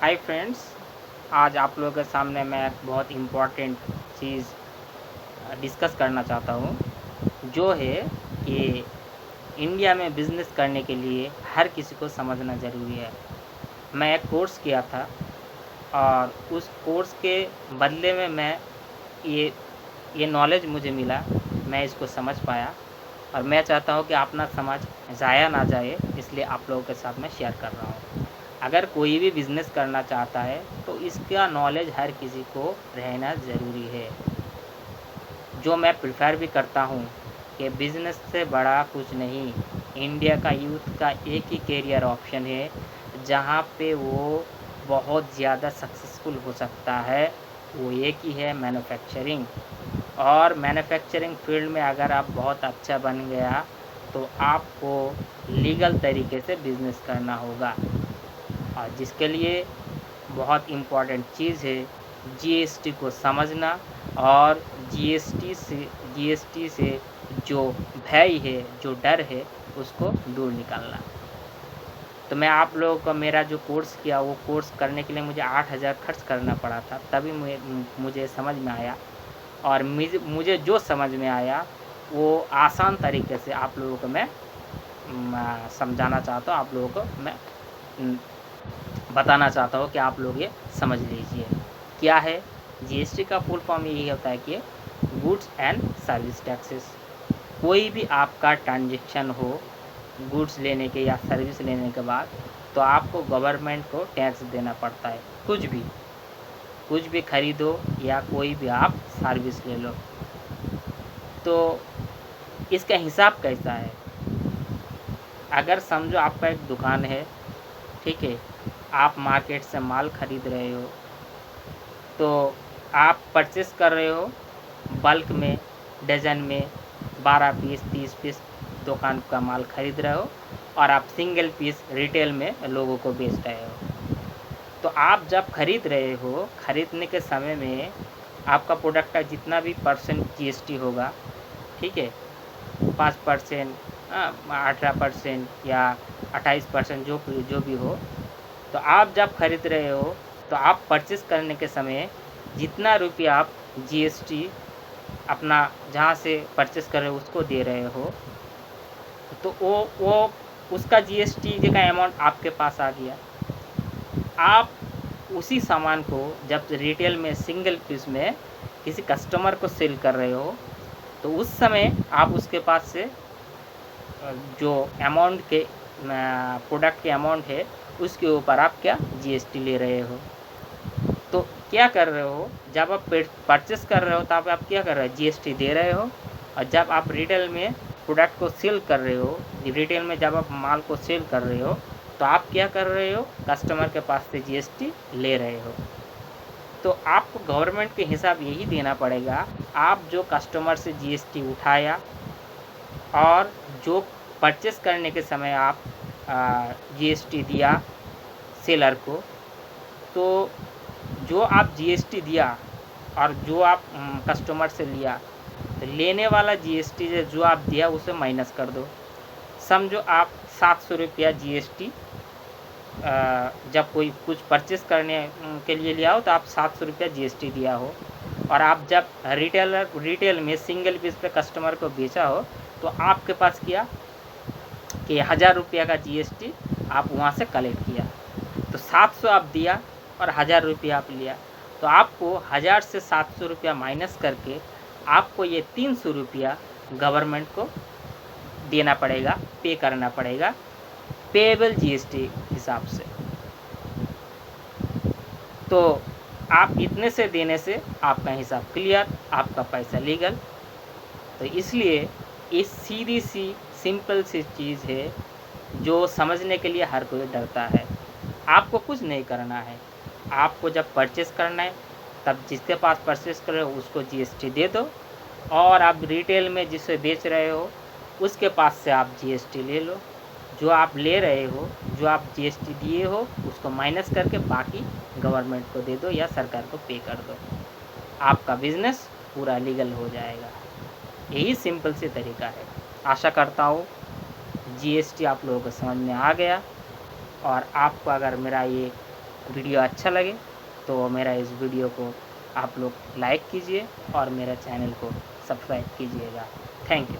Hi friends, आज आप लोगों के सामने मैं एक बहुत इम्पॉर्टेंट चीज़ डिस्कस करना चाहता हूँ, जो है कि इंडिया में बिज़नेस करने के लिए हर किसी को समझना ज़रूरी है। मैं एक कोर्स किया था और उस कोर्स के बदले में मैं ये ये नॉलेज मुझे मिला, मैं इसको समझ पाया और मैं चाहता हूँ कि अपना समझ ज़ाया ना जाए, इसलिए आप लोगों के साथ मैं शेयर कर रहा हूँ। अगर कोई भी बिज़नेस करना चाहता है तो इसका नॉलेज हर किसी को रहना ज़रूरी है। जो मैं प्रेफ़र भी करता हूँ कि बिज़नेस से बड़ा कुछ नहीं, इंडिया का यूथ का एक ही करियर ऑप्शन है, जहाँ पे वो बहुत ज़्यादा सक्सेसफुल हो सकता है, वो एक ही है मैन्युफैक्चरिंग। और मैन्युफैक्चरिंग फील्ड में अगर आप बहुत अच्छा बन गया, तो आपको लीगल तरीके से बिज़नेस करना होगा और जिसके लिए बहुत इम्पॉर्टेंट चीज़ है जीएसटी को समझना और जीएसटी से जो भय है, जो डर है, उसको दूर निकालना। तो मैं आप लोगों को मेरा जो कोर्स किया, वो कोर्स करने के लिए मुझे 8,000 खर्च करना पड़ा था, तभी मुझे समझ में आया और मुझे जो समझ में आया, वो आसान तरीके से आप लोगों को मैं समझाना चाहता हूँ, आप लोगों को मैं बताना चाहता हूँ कि आप लोग ये समझ लीजिए। क्या है जीएसटी का फुल फॉर्म? यही होता है कि गुड्स एंड सर्विस टैक्सेस। कोई भी आपका ट्रांजैक्शन हो गुड्स लेने के या सर्विस लेने के बाद, तो आपको गवर्नमेंट को टैक्स देना पड़ता है। कुछ भी खरीदो या कोई भी आप सर्विस ले लो, तो इसका हिसाब कैसा है? अगर समझो आपका एक दुकान है, ठीक है, आप मार्केट से माल खरीद रहे हो, तो आप परचेस कर रहे हो बल्क में, डज़न में 12 पीस 30 पीस दुकान का माल खरीद रहे हो और आप सिंगल पीस रिटेल में लोगों को बेच रहे हो। तो आप जब खरीद रहे हो, खरीदने के समय में आपका प्रोडक्ट का जितना भी परसेंट जीएसटी होगा, ठीक है, 5%, 18% या 28% जो भी हो, तो आप जब खरीद रहे हो, तो आप परचेस करने के समय जितना रुपया आप जीएसटी अपना जहाँ से परचेस कर रहे हो उसको दे रहे हो, तो वो उसका जीएसटी का अमाउंट आपके पास आ गया। आप उसी सामान को जब रिटेल में सिंगल पीस में किसी कस्टमर को सेल कर रहे हो, तो उस समय आप उसके पास से जो अमाउंट के प्रोडक्ट के अमाउंट है, उसके ऊपर आप क्या जीएसटी ले रहे हो। तो क्या कर रहे हो, जब आप परचेस कर रहे हो तब आप क्या कर रहे हो, जीएसटी दे रहे हो, और जब आप रिटेल में प्रोडक्ट को सेल कर रहे हो, रिटेल में जब आप माल को सेल कर रहे हो, तो आप क्या कर रहे हो, कस्टमर के पास से जीएसटी ले रहे हो। तो आपको गवर्नमेंट के हिसाब यही देना पड़ेगा, आप जो कस्टमर से जीएसटी उठाया और जो परचेस करने के समय आप जीएसटी दिया सेलर को, तो जो आप जीएसटी दिया और जो आप कस्टमर से लिया, तो लेने वाला जीएसटी जो आप दिया उसे माइनस कर दो। समझो आप 700 रुपया जीएसटी जब कोई कुछ परचेस करने के लिए लिया हो, तो आप 700 रुपया जीएसटी दिया हो, और आप जब रिटेल में सिंगल पीस पे कस्टमर को बेचा हो, तो आपके पास किया कि 1000 रुपया का जीएसटी आप वहाँ से कलेक्ट किया, तो 700 आप दिया और 1000 रुपया आप लिया, तो आपको 1000 से 700 रुपया माइनस करके आपको ये 300 रुपया गवर्नमेंट को देना पड़ेगा, पे करना पड़ेगा पेएबल जीएसटी हिसाब से। तो आप इतने से देने से आपका हिसाब क्लियर, आपका पैसा लीगल। तो इसलिए इस सीधी सी सिंपल सी चीज़ है, जो समझने के लिए हर कोई डरता है। आपको कुछ नहीं करना है, आपको जब परचेस करना है, तब जिसके पास परचेस कर रहे हो उसको जीएसटी दे दो, और आप रिटेल में जिसे बेच रहे हो उसके पास से आप जीएसटी ले लो। जो आप ले रहे हो, जो आप जीएसटी दिए हो, उसको माइनस करके बाकी गवर्नमेंट को दे दो या सरकार को पे कर दो। आपका बिज़नेस पूरा लीगल हो जाएगा। यही सिंपल सी तरीका है। आशा करता हूँ जीएसटी आप लोगों को समझ में आ गया, और आपको अगर मेरा ये वीडियो अच्छा लगे तो मेरा इस वीडियो को आप लोग लाइक कीजिए और मेरा चैनल को सब्सक्राइब कीजिएगा। Thank you.